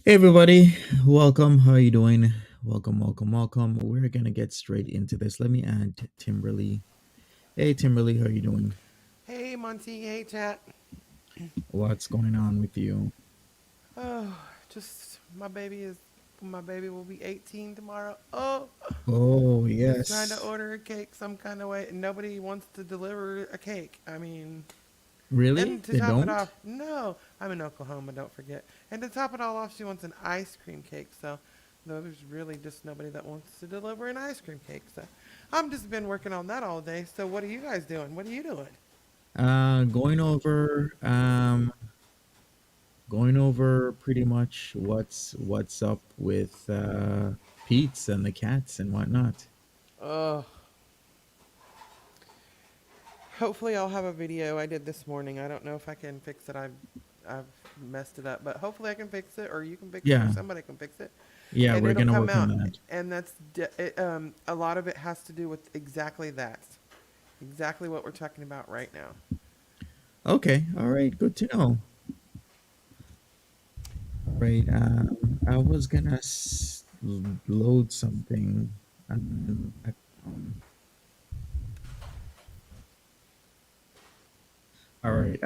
Hey everybody, welcome. How are you doing? Welcome. We're gonna get straight into this. Let me add Timberly. Hey Timberly, how are you doing? Hey Monty, hey chat. What's going on with you? Oh, just my baby will be 18 tomorrow. Oh, Oh just trying to yes. order a cake some kind of way, and nobody wants to deliver a cake. I mean, Really? and to They top it don't? off, no, I'm in Oklahoma. Don't forget. And to top it all off, she wants an ice cream cake. So there's really just nobody that wants to deliver an ice cream cake. So I'm just been working on that all day. So what are you guys doing? What are you doing? Going over pretty much what's up with Peetz and the cats and whatnot. Uh, Hopefully I'll have a video I did this morning. I don't know if I can fix it. I've messed it up, but hopefully I can fix it, or you can fix it, or Yeah, somebody can fix it, yeah, and we're it'll gonna come work on out. that. And a lot of it has to do with exactly that. Exactly what we're talking about right now. Okay, all right, good to know. Right, I was gonna load something. All right.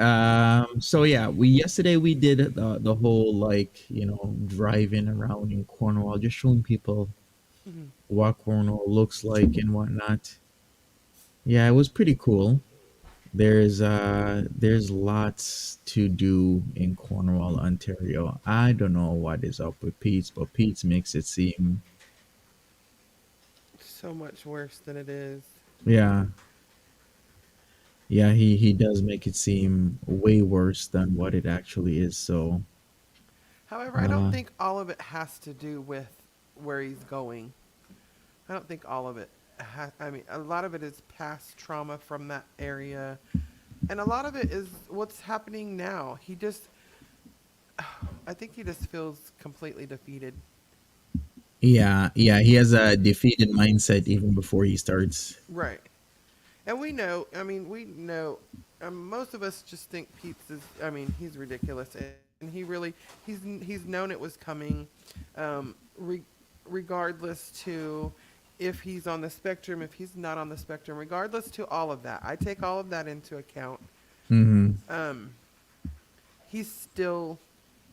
So yeah, we yesterday we did the whole like driving around in Cornwall, just showing people what Cornwall looks like and whatnot. Yeah, it was pretty cool. There's lots to do in Cornwall, Ontario. I don't know what is up with Pete's, but Pete's makes it seem, So much worse than it is. yeah, yeah, he does make it seem way worse than what it actually is. So, However, I don't uh, think all of it has to do with where he's going. I don't think all of it. I mean, a lot of it is past trauma from that area, and a lot of it is what's happening now. I think he just feels completely defeated. yeah, yeah, he has a defeated mindset even before he starts. Right. And we know, I mean, we know, most of us just think Peetz is, I mean, he's ridiculous. And he's known it was coming, um, re- regardless to if he's on the spectrum, if he's not on the spectrum, regardless to all of that. I take all of that into account. Hmm. Um, he still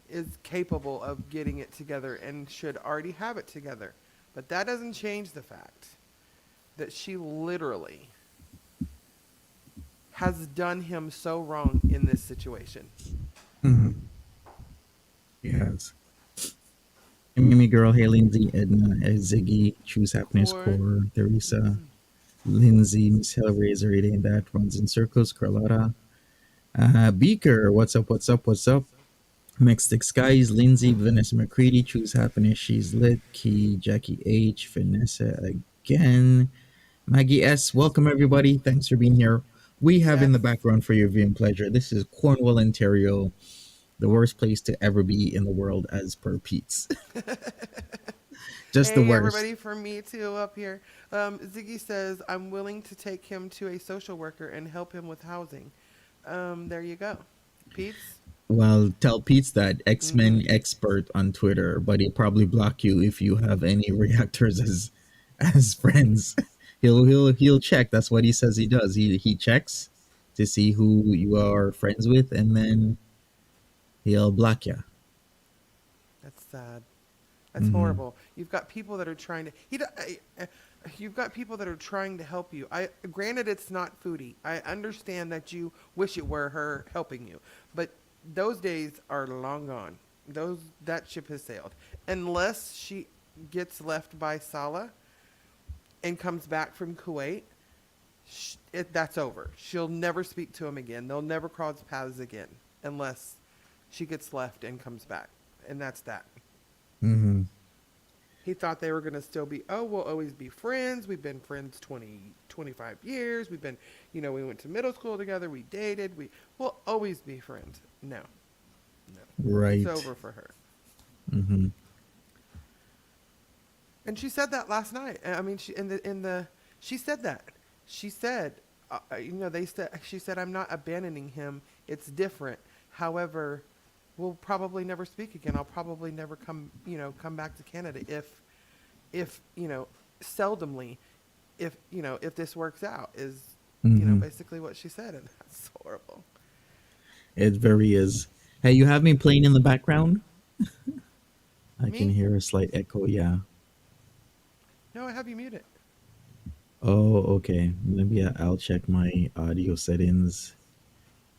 is capable of getting it together and should already have it together. But that doesn't change the fact that she literally has done him so wrong in this situation. Hmm. Yes. Mimi Girl, Hey Lindsay, Edna, Ziggy, Choose Happiness Cord. Core, Teresa, Lindsay, Miss Hellraiser, it ain't that runs in circles, Carlotta, Beaker, what's up, what's up, what's up? Mixed Skies, Lindsay, Vanessa McCready, Choose Happiness, She's Lit, Key, Jackie H, Vanessa again, Maggie S. Welcome everybody. Thanks for being here. We have in Yes. the background for your viewing pleasure. This is Cornwall, Ontario, the worst place to ever be in the world, as per Pete's. Just the Hey, worst. everybody, from me too up here. Ziggy says, I'm willing to take him to a social worker and help him with housing. There you go. Pete's? Well, tell Pete's that X Mm-hmm. Men expert on Twitter, but he'll probably block you if you have any reactors as friends. He'll check. That's what he says he does. He checks to see who you are friends with, and then he'll block you. That's sad. That's Mm-hmm. horrible. You've got people that are trying to. You've got people that are trying to help you. I granted it's not foodie. I understand that you wish it were her helping you, but those days are long gone. Those that ship has sailed. Unless she gets left by Salah and comes back from Kuwait, that's over. She'll never speak to him again. They'll never cross paths again unless she gets left and comes back, and that's that. Mm-hmm. He thought they were going to still be, oh, we'll always be friends. We've been friends 20, 25 years. We've been, we went to middle school together. We dated. We'll always be friends. No, no. It's Right. over for her. Mm-hmm. And she said that last night. I mean, she said that. She said, she said, I'm not abandoning him. It's different. However, we'll probably never speak again. I'll probably never come back to Canada if seldomly, if this works out is, Mm-hmm. basically what she said. And that's horrible. It very is. Hey, you have me playing in the background? I can Me? hear a slight echo. Yeah. No, I have you muted. Oh, okay. Maybe I'll check my audio settings.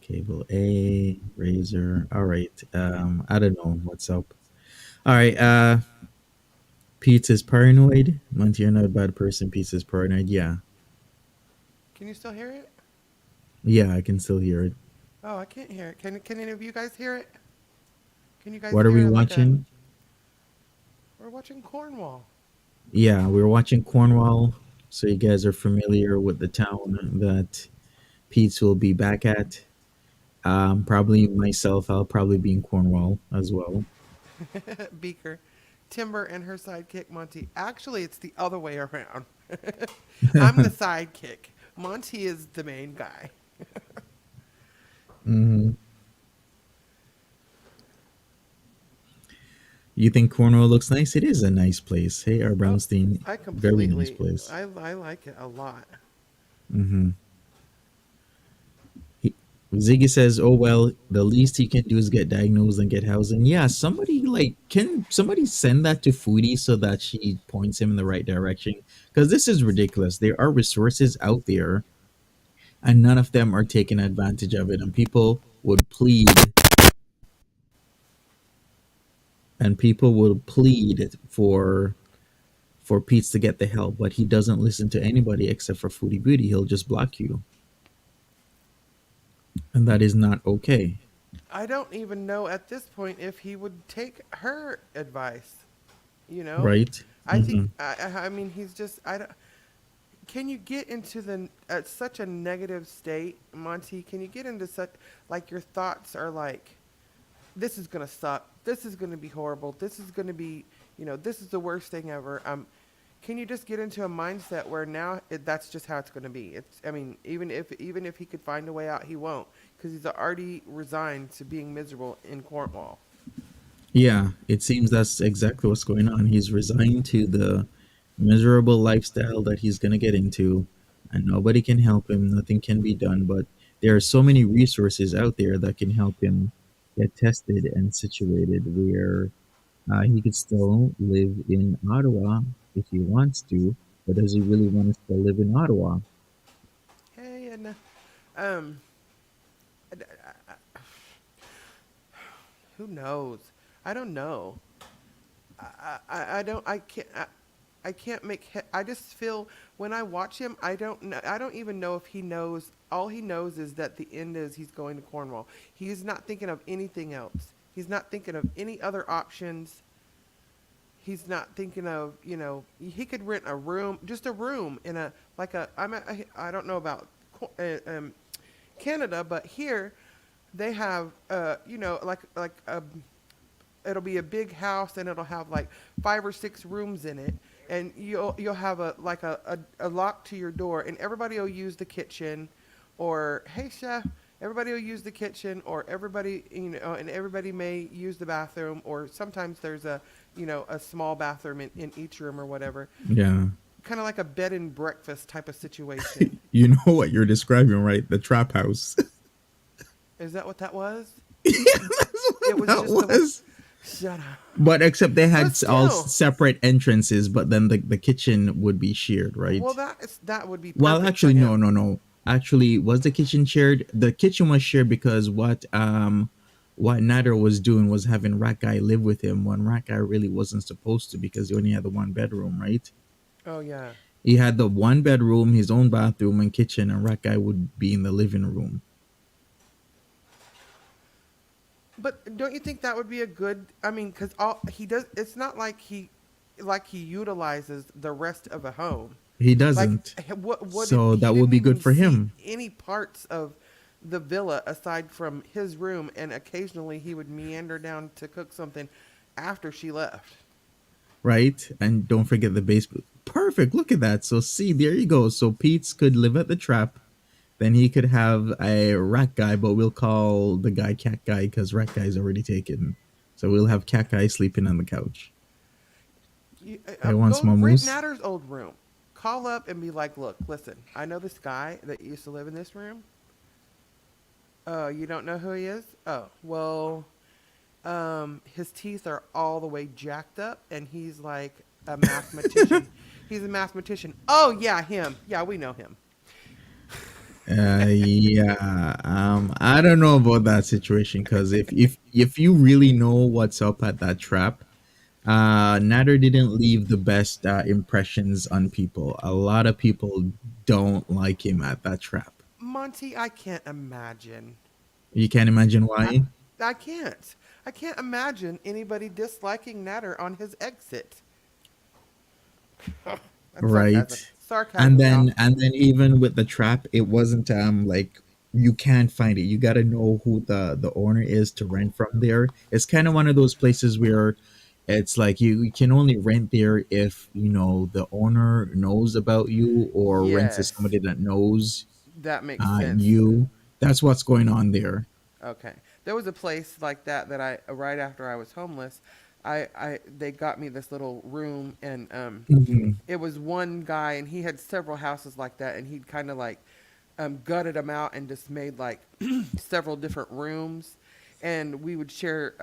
Cable A, Razer. All right. I don't know what's up. All right. Pizza's paranoid. Monty, you're not a bad person. Pizza's paranoid. Yeah. Can you still hear it? Yeah, I can still hear it. Oh, I can't hear it. Can any of you guys hear it? Can you guys What are we hear like a? watching? We're watching Cornwall. Yeah, we're watching Cornwall. So you guys are familiar with the town that Pete's will be back at. Probably myself. I'll probably be in Cornwall as well. Beaker, Timber, and her sidekick Monty. Actually, it's the other way around. I'm the sidekick. Monty is the main guy. Hmm. You think Cornwall looks nice? It is a nice place. Hey, our Oh, Brownstein, I very nice completely, place. I like it a lot. Hmm. He, Ziggy says, "Oh well, the least he can do is get diagnosed and get housing." Yeah, somebody like can somebody send that to Foodie so that she points him in the right direction? Because this is ridiculous. There are resources out there, and none of them are taking advantage of it. And people would plead for Peetz to get the help, but he doesn't listen to anybody except for Foodie Beauty. He'll just block you, and that is not okay, I don't even know at this point if he would take her advice. You know, right? I think Hmm. I mean he's just I don't. Can you get into the at such a negative state, Monty? Can you get into such like your thoughts are like this is gonna suck. This is gonna be horrible. This is gonna be this is the worst thing ever. Can you just get into a mindset where now that's just how it's gonna be? It's I mean even if he could find a way out, he won't because he's already resigned to being miserable in Cornwall. Yeah, it seems that's exactly what's going on. He's resigned to the miserable lifestyle that he's going to get into, and nobody can help him. Nothing can be done. But there are so many resources out there that can help him get tested and situated where he could still live in Ottawa if he wants to. But does he really want to still live in Ottawa? Hey, and um, who knows? I don't know. I don't. I can't. I can't make. I just feel when I watch him, I don't know. I don't even know if he knows. All he knows is that the end is he's going to Cornwall. He's not thinking of anything else. He's not thinking of any other options. He's not thinking of he could rent a room, just a room in a like a. I don't know about Canada, but here they have like a it'll be a big house and it'll have like 5 or 6 rooms in it and you'll have a lock to your door and everybody will use the kitchen or hey chef everybody will use the kitchen or everybody and everybody may use the bathroom or sometimes there's a small bathroom in each room or whatever, Yeah. kind of like a bed and breakfast type of situation. You know what you're describing, right? The trap house. Is that what that was? That's It what was that just the was. shut up. But except they But had all still, separate entrances, but then the kitchen would be shared, well, right? that would be Well, perfect for actually, no, him. no, no. Actually, was the kitchen shared? The kitchen was shared because what Nader was doing was having Rat Guy live with him when Rat Guy really wasn't supposed to because he only had the one bedroom, right? Oh yeah, He had the one bedroom, his own bathroom and kitchen, and Rat Guy would be in the living room. but don't you think that would be a good? I mean, because all he does, it's not like he utilizes the rest of a home. He Like doesn't. what did So he that would didn't be good even for see him. any parts of the villa aside from his room, and occasionally he would meander down to cook something after she left. Right? And don't forget the basement. Perfect. Look at that. So see, there you go. So Pete's could live at the trap. Then he could have a rat guy, but we'll call the guy cat guy because rat guy's already taken. So we'll have cat guy sleeping on the couch. I want Go some rent moose. Natter's old room. Call up and be like, look, listen, I know this guy that used to live in this room. Oh, you don't know who he is? Oh, well, his teeth are all the way jacked up, and he's like a mathematician. He's a mathematician. Oh, yeah, him. Yeah, we know him. Yeah. I don't know about that situation because if you really know what's up at that trap, Nader didn't leave the best impressions on people. A lot of people don't like him at that trap. Monty, I can't imagine. You can't imagine I, why, I can't. I can't imagine anybody disliking Natter on his exit. That's sarcasm. right? Sarcasm, y'all. And then even with the trap, it wasn't like you can't find it. You got to know who the owner is to rent from there. It's kind of one of those places where It's like you can only rent there if the owner knows about you or rent to Yes, somebody that knows that makes sense. you. That's what's going on there. Okay. There was a place like that that I right after I was homeless, I they got me this little room and Hmm. it was one guy and he had several houses like that and he'd kind of like gutted them out and just made like several different rooms and we would share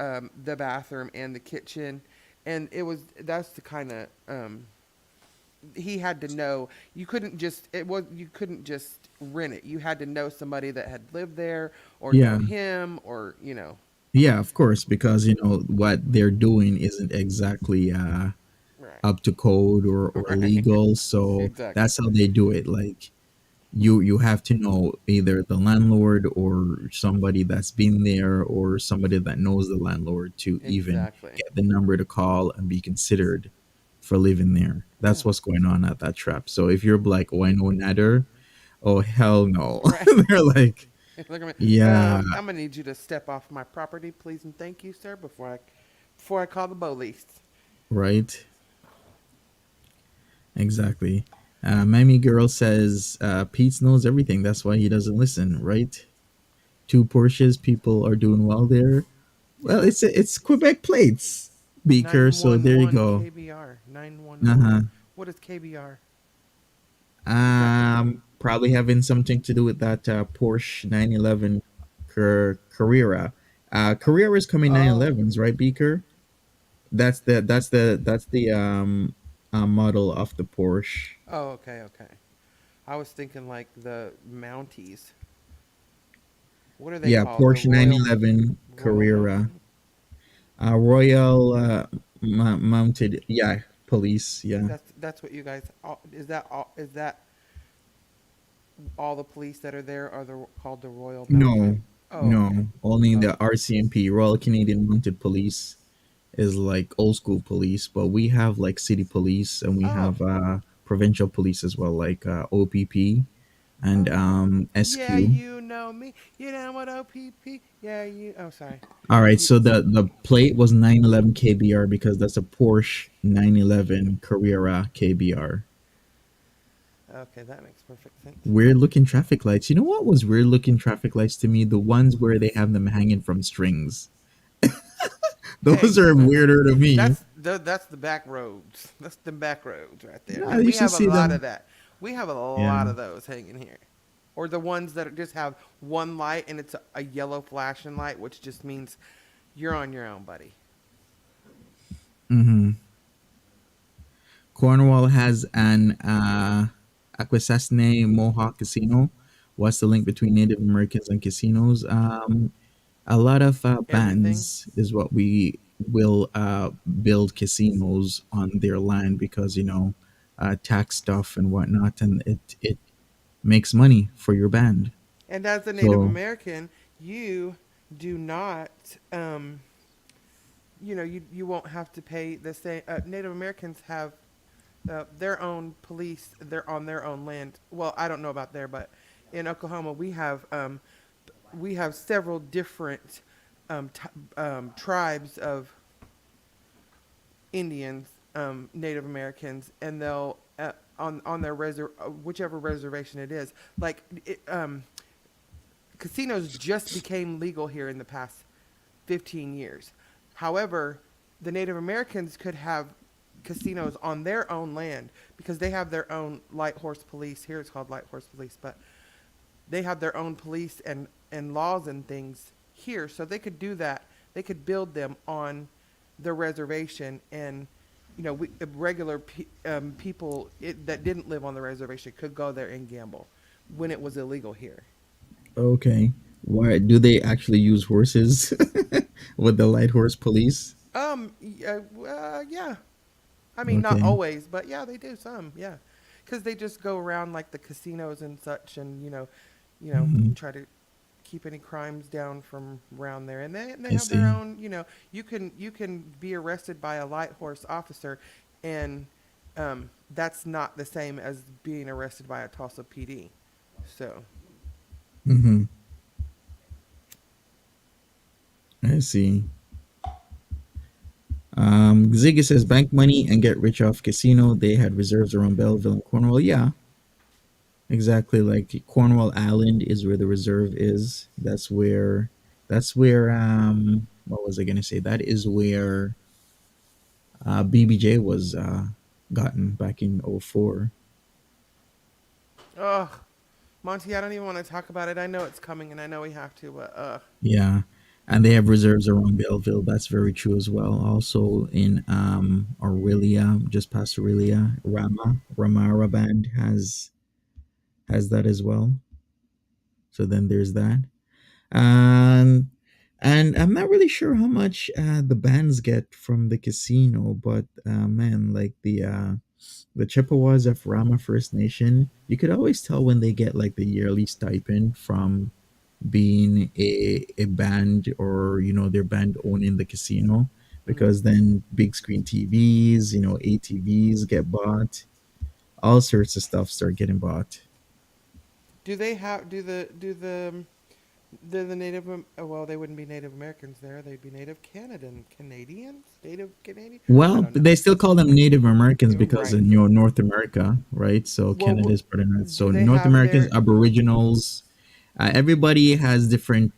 the bathroom and the kitchen and that's the kind of he had to know you couldn't just rent it. You had to know somebody that had lived there or know Yeah. him or Yeah, of course, because what they're doing isn't exactly right. up to code or Right. legal. So Exactly. that's how they do it. Like you have to know either the landlord or somebody that's been there or somebody that knows the landlord to even Exactly. get the number to call and be considered for living there. Yeah. That's what's going on at that trap. So if you're like, oh, I know Nader, oh hell no. Right. They're like, Look at me. yeah, I'm gonna need you to step off my property, please and thank you, sir, before I call the police. right. Exactly. Mammy girl says Pete knows everything. That's why he doesn't listen, right? Two Porsches. People are doing well there. Well, Yeah. it's Quebec plates, Beaker. So there you 911 go. KBR. Uh 911. huh. What is KBR? Is that the Probably having something to do with that Porsche 911 Carrera. Carrera is coming Oh. 911s, right, Beaker? That's the model of the Porsche. Oh, okay, okay. I was thinking like the Mounties. What are they Yeah, called? The Porsche Royal 911 Mounted? Carrera. Royal Mounted. Yeah, police. Yeah. That's what you guys is that all the police that are there are called the Royal No, Mounted? Oh, okay. no. Only the Okay. RCMP, Royal Canadian Mounted Police, is like old school police, but we have like city police and we Oh. have provincial police as well, like OPP and Oh. Yeah, SQ. you know me. You know what OPP? Yeah, you. Oh, sorry. All right, You, so the plate was 911 KBR because that's a Porsche 911 Carrera KBR. okay, that makes perfect sense. Weird looking traffic lights. You know what was weird looking traffic lights to me? The ones where they have them hanging from strings. Hey, Those are weirder to me. that's the back roads. That's the back roads right there, Yeah, and you we should have a see lot of them. that. We have a lot Yeah. of those hanging here, or the ones that just have one light and it's a yellow flashing light, which just means you're on your own, buddy. Mm-hmm. Cornwall has an Akwesasne Mohawk casino. What's the link between Native Americans and casinos? A lot of Everything. bands is what we will build casinos on their land because tax stuff and whatnot, and it makes money for your band. And as a Native So American, you do not, you won't have to pay the same. Native Americans have their own police. They're on their own land. Well, I don't know about there, but in Oklahoma, we have several different tribes of Indians, Native Americans, and they'll on their whichever reservation it is. Like casinos just became legal here in the past 15 years. However, the Native Americans could have casinos on their own land because they have their own light horse police. Here it's called light horse police, but they have their own police and laws and things here. So they could do that. They could build them on their reservation and regular people that didn't live on the reservation could go there and gamble when it was illegal here. okay, why do they actually use horses with the light horse police? Yeah. I mean, not Okay, always, but yeah, they do some. Yeah, because they just go around like the casinos and such, and hmm, try to keep any crimes down from around there. And they I have their see. own. You can be arrested by a light horse officer, and that's not the same as being arrested by a Tulsa PD. So Hmm. I see. Ziggy says bank money and get rich off casino. They had reserves around Belleville and Cornwall. Yeah, exactly. Like Cornwall Island is where the reserve is. That's where what was I gonna say? That is where BBJ was gotten back in '04. Ugh, Monty, I don't even want to talk about it. I know it's coming, and I know we have to, but Yeah. And they have reserves around Belleville. That's very true as well. Also in Aurelia, just past Aurelia, Ramara Band has that as well. So then there's that. Um, and I'm not really sure how much the bands get from the casino, but man, like the Chippewas of Rama First Nation, you could always tell when they get like the yearly stipend from being a band, or their band owning the casino, mm. because then big screen TVs, ATVs get bought, all sorts of stuff start getting bought. Do they have do the Native well, they wouldn't be Native Americans there. They'd be Native Canadians, Native Canadian. I Well, don't know. they still call them Native Americans because Right. in North America, right? So Well, Canada is part of that. do So they North have Americans, their Aboriginals, everybody has different,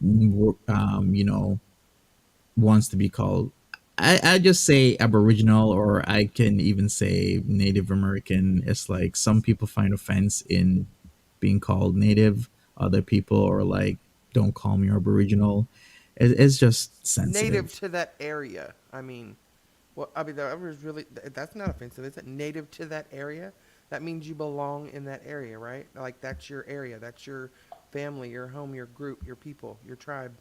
wants to be called. I just say Aboriginal, or I can even say Native American. It's like some people find offense in being called Native. Other people are like, don't call me Aboriginal. It's just native sensitive. to that area? I mean, well, I mean, that was really that's not offensive, is it? Native to that area. That means you belong in that area, right? Like that's your area. That's your family, your home, your group, your people, your tribe.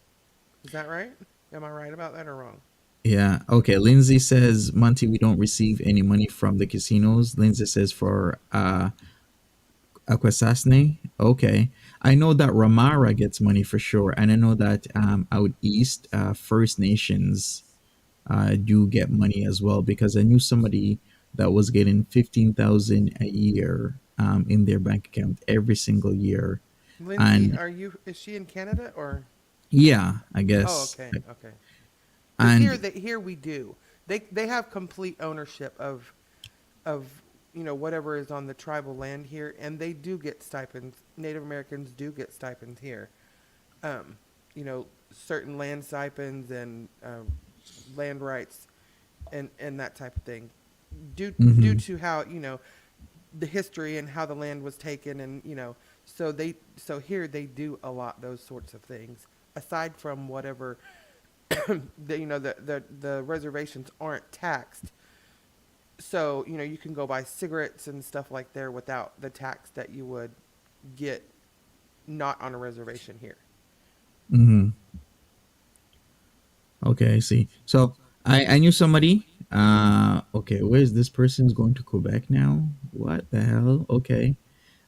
Is that right? Am I right about that or wrong? Yeah. Okay. Lindsay says, Monty, we don't receive any money from the casinos. Lindsay says for Akwesasne. Okay. I know that Ramara gets money for sure. And I know that out east, First Nations do get money as well, because I knew somebody that was getting 15,000 a year in their bank account every single year. Lindsay, And are you? Is she in Canada or? yeah, I Oh, guess. okay, okay. Because And here we do. They have complete ownership of whatever is on the tribal land here, and they do get stipends. Native Americans do get stipends here. Um, certain land stipends and land rights and that type of thing. Due mhm. to how the history and how the land was taken, and so here they do a lot those sorts of things aside from whatever the reservations aren't taxed, so you can go buy cigarettes and stuff like there without the tax that you would get not on a reservation here. Mhm. Okay, I see. So I knew somebody. Okay, where's this person's going to Quebec now? What the hell? Okay.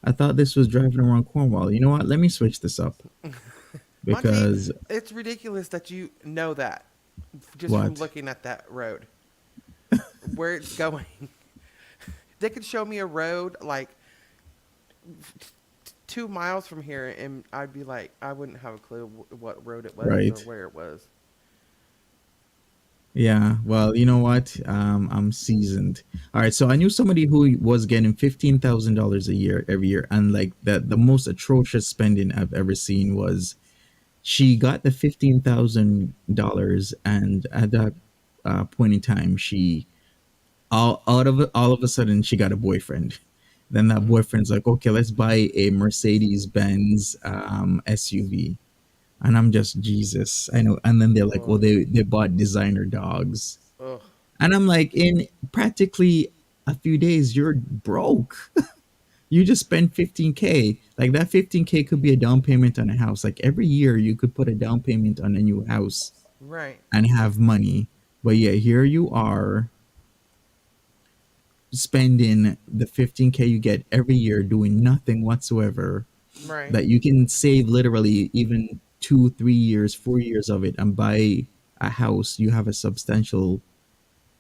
I thought this was driving around Cornwall. You know what? Let me switch this up Monty, because it's ridiculous that you know that just from what? looking at that road where it's going. They could show me a road like 2 miles from here, and I'd be like, I wouldn't have a clue what road it was or Right. where it was. Yeah. Well, you know what? I'm seasoned. All right. So I knew somebody who was getting $15,000 a year every year, and like the most atrocious spending I've ever seen was she got the $15,000, and at that point in time, she all of a sudden she got a boyfriend. Then that Hmm. boyfriend's like, okay, let's buy a Mercedes Benz SUV, and I'm just Jesus. I know. And then they're like, well, Ugh. they bought designer dogs, Ugh. and I'm like, in practically a few days, you're broke. You just spent 15K. Like that 15K could be a down payment on a house. Like every year, you could put a down payment on a new house Right. and have money. But yeah, here you are spending the 15K you get every year doing nothing whatsoever, Right. that you can save literally even 2 3 years 4 years of it and buy a house. You have a substantial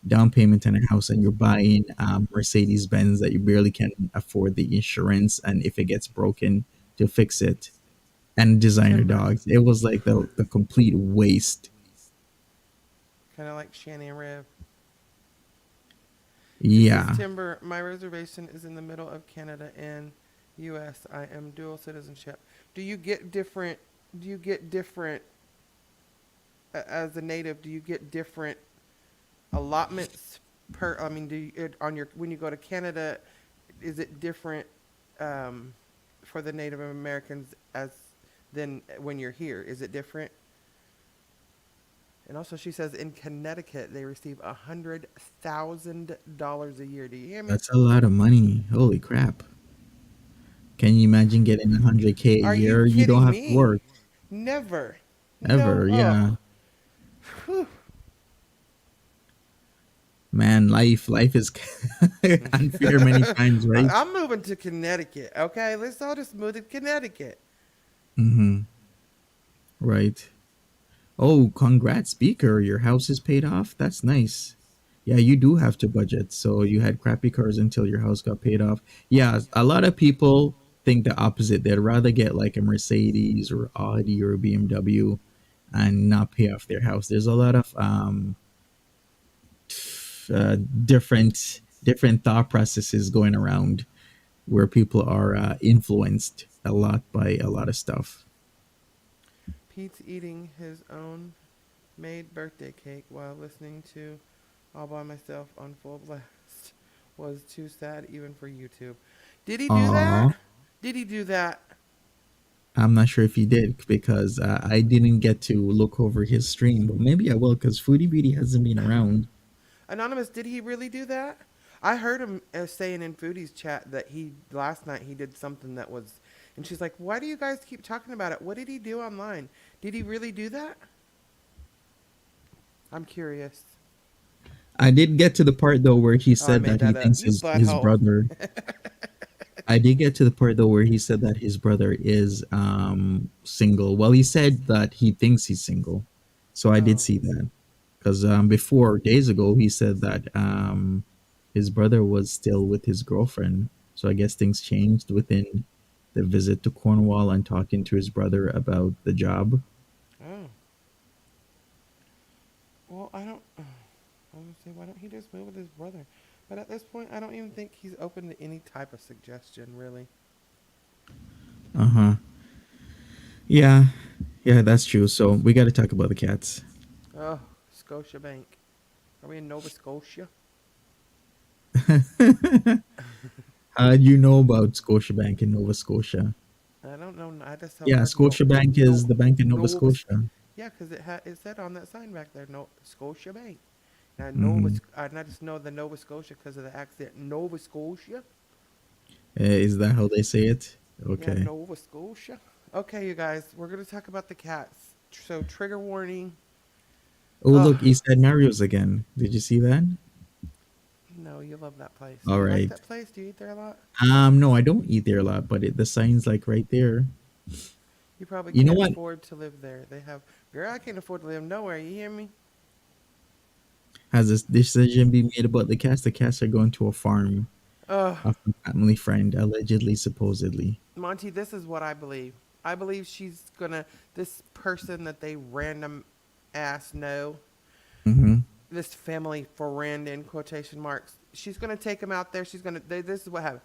down payment on a house, and you're buying Mercedes Benz that you barely can afford the insurance, and if it gets broken, to fix it, and designer Timber. dogs. It was like the complete waste. Kind of like Shanny and Rev. It says Yeah, Timber. My reservation is in the middle of Canada and U.S. I am dual citizenship. Do you get different? Do you get different as a native? Do you get different allotments per? I mean, do you, on your when you go to Canada, is it different um, for the Native Americans as than when you're here? Is it different? And also, she says in Connecticut they receive $100,000 a year. Do you hear me? that's a lot of money. Holy crap. Can you imagine getting 100K a Are you year? You don't kidding have to me? work Never. No. ever. Oh. Yeah. Whew. Man, life is unfair many times, right? I'm moving to Connecticut. Okay, let's all just move to Connecticut. Mm-hmm. Right. Oh, congrats, speaker. Your house is paid off. That's nice. Yeah, you do have to budget. So you had crappy cars until your house got paid off. Yeah, a lot of people think the opposite. They'd rather get like a Mercedes or Audi or a BMW and not pay off their house. There's a lot of different thought processes going around where people are influenced a lot by a lot of stuff. Pete's eating his own made birthday cake while listening to All by Myself on full blast was too sad even for YouTube. Did he do Aw, that? Did he do that? I'm not sure if he did because I didn't get to look over his stream, but maybe I will because Foodie Beauty hasn't been around. Anonymous, did he really do that? I heard him saying in Foodie's chat that he last night he did something that was, and she's like, "Why do you guys keep talking about it? What did he do online? Did he really do that?" I'm curious. I did get to the part though where he Oh, I said made that he that up. thinks You his butthole. brother. I did get to the part though where he said that his brother is single. Well, he said that he thinks he's single, so I did Oh, see that because before days ago he said that his brother was still with his girlfriend. So I guess things changed within the visit to Cornwall and talking to his brother about the job. oh. Well, I don't. I was gonna say, why don't he just move with his brother? But at this point, I don't even think he's open to any type of suggestion, really. Uh huh. Yeah, yeah, that's true. So we got to talk about the cats. Oh, Scotia Bank. Are we in Nova Scotia? How do you know about Scotiabank in Nova Scotia? I don't know. I just have Yeah, heard Scotiabank is the bank in Nova Nova. Scotia. Yeah, because it said on that sign back there, no Scotia Bank. And Hmm. I just know the Nova Scotia because of the accent. Nova Scotia. Is that how they say it? Yeah, Okay. Nova Scotia. Okay, you guys, we're gonna talk about the cats. So trigger warning. Oh, look, Oh East Side Mario's again. Did you see that? no, you love that place. All Do you like right. that place? Do you eat there a lot? No, I don't eat there a lot, but the sign's like right there. You probably You know can't what? afford to live there. They have, girl, I can't afford to live nowhere. You hear me? Has this decision been made about the cats? The cats are going to a farm Ugh. of a family friend, allegedly, supposedly. Monty, this is what I believe. I believe she's gonna, this person that they random ass know, Mm-hmm. this family friend in quotation marks, she's gonna take them out there. This is what happened.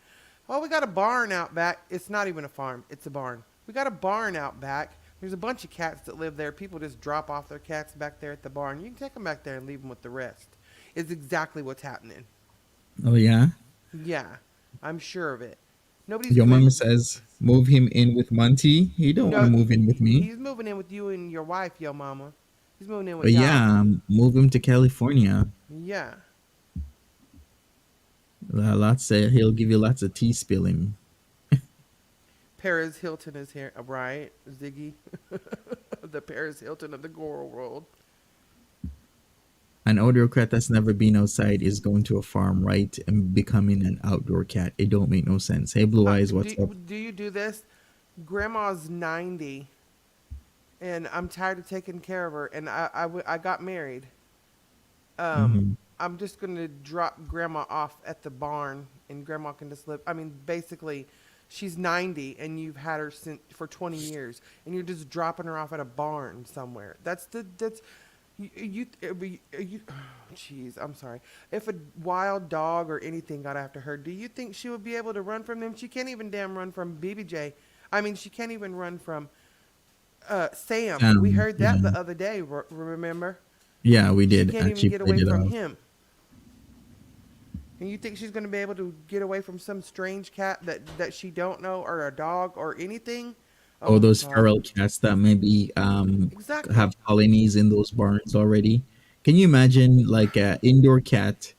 Oh, we got a barn out back. It's not even a farm, it's a barn. We got a barn out back. There's a bunch of cats that live there. People just drop off their cats back there at the barn. You can take them back there and leave them with the rest. It's exactly what's happening. Oh, yeah? Yeah, I'm sure of it. Nobody's Your gonna. mama says, move him in with Monty. He don't want to No, move in with me. he's moving in with you and your wife, yo mama. He's moving in with But y'all. yeah, move him to California. Yeah. Lots. He'll give you lots of tea spilling. Paris Hilton is here, right? Ziggy, the Paris Hilton of the Goro world. An outdoor cat that's never been outside is going to a farm, right, and becoming an outdoor cat. It don't make no sense. Hey, Blue Eyes, what's up? Do you do this? Grandma's 90, and I'm tired of taking care of her. And I got married. Mm-hmm. I'm just gonna drop Grandma off at the barn, and Grandma can just live. I mean, basically, she's 90, and you've had her for 20 years, and you're just dropping her off at a barn somewhere. That's Jeez, I'm sorry. If a wild dog or anything got after her, do you think she would be able to run from them? She can't even damn run from BBJ. I mean, she can't even run from Sam. We heard that Yeah, the other day. Remember? yeah, we She did can't even actually get played away it from off. him. And you think she's going to be able to get away from some strange cat that she don't know, or a dog, or anything? Oh Oh, my those God! feral cats that maybe Exactly. have colonies in those barns already. Can you imagine like a indoor cat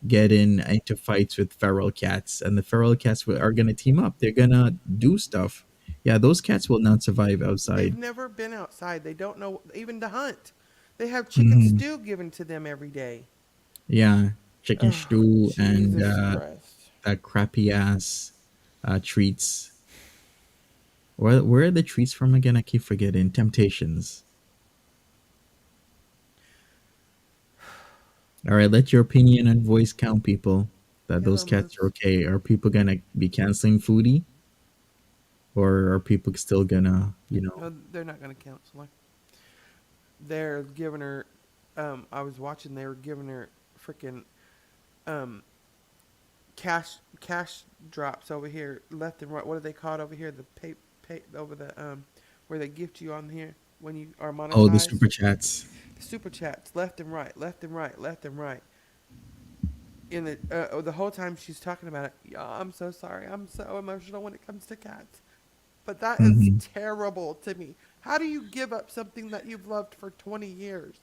getting into fights with feral cats, and the feral cats are gonna team up? They're gonna do stuff. Yeah, those cats will not survive They've outside. never been outside. They don't know even to hunt. They have chicken Hmm. stew given to them every day. Yeah, chicken Oh, stew and Jesus Christ. that crappy ass treats. Where are the treats from again? I keep forgetting. Temptations. All right, let your opinion and voice count, people. That those Hello, cats are Moose. okay. Are people gonna be canceling Foodie, or are people still gonna, No, they're not going to cancel her. They're giving her. I was watching. They were giving her freaking um, cash drops over here, left and right. What are they called over here? The pay over the where they gift you on here when you are oh, the monetized. super chats. Super chats, left and right, left and right, left and right. In the whole time she's talking about it, yeah, I'm so sorry. I'm so emotional when it comes to cats. But that is Hmm. terrible to me. How do you give up something that you've loved for 20 years?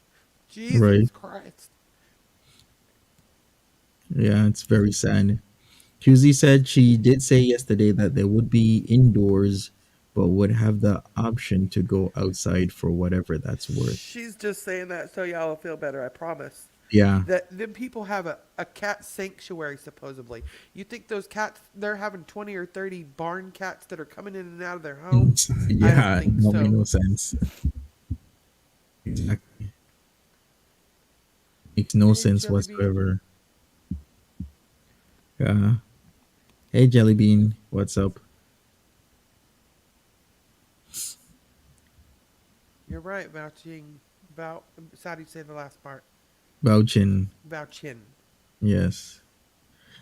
Right. Jesus Christ. Yeah, it's very sad. QZ said she did say yesterday that they would be indoors, but would have the option to go outside for whatever that's worth. She's just saying that so y'all will feel better, I promise. Yeah. That them people have a cat sanctuary supposedly. You think those cats they're having 20 or 30 barn cats that are coming in and out of their home? I don't Yeah, think no, make so. no sense. Exactly. Makes no Hey, sense Jelly Bean. whatsoever. Yeah. Hey, Jellybean, what's up? You're right, vouching. How do you say the last part? Bouchin. Vouchin. Yes.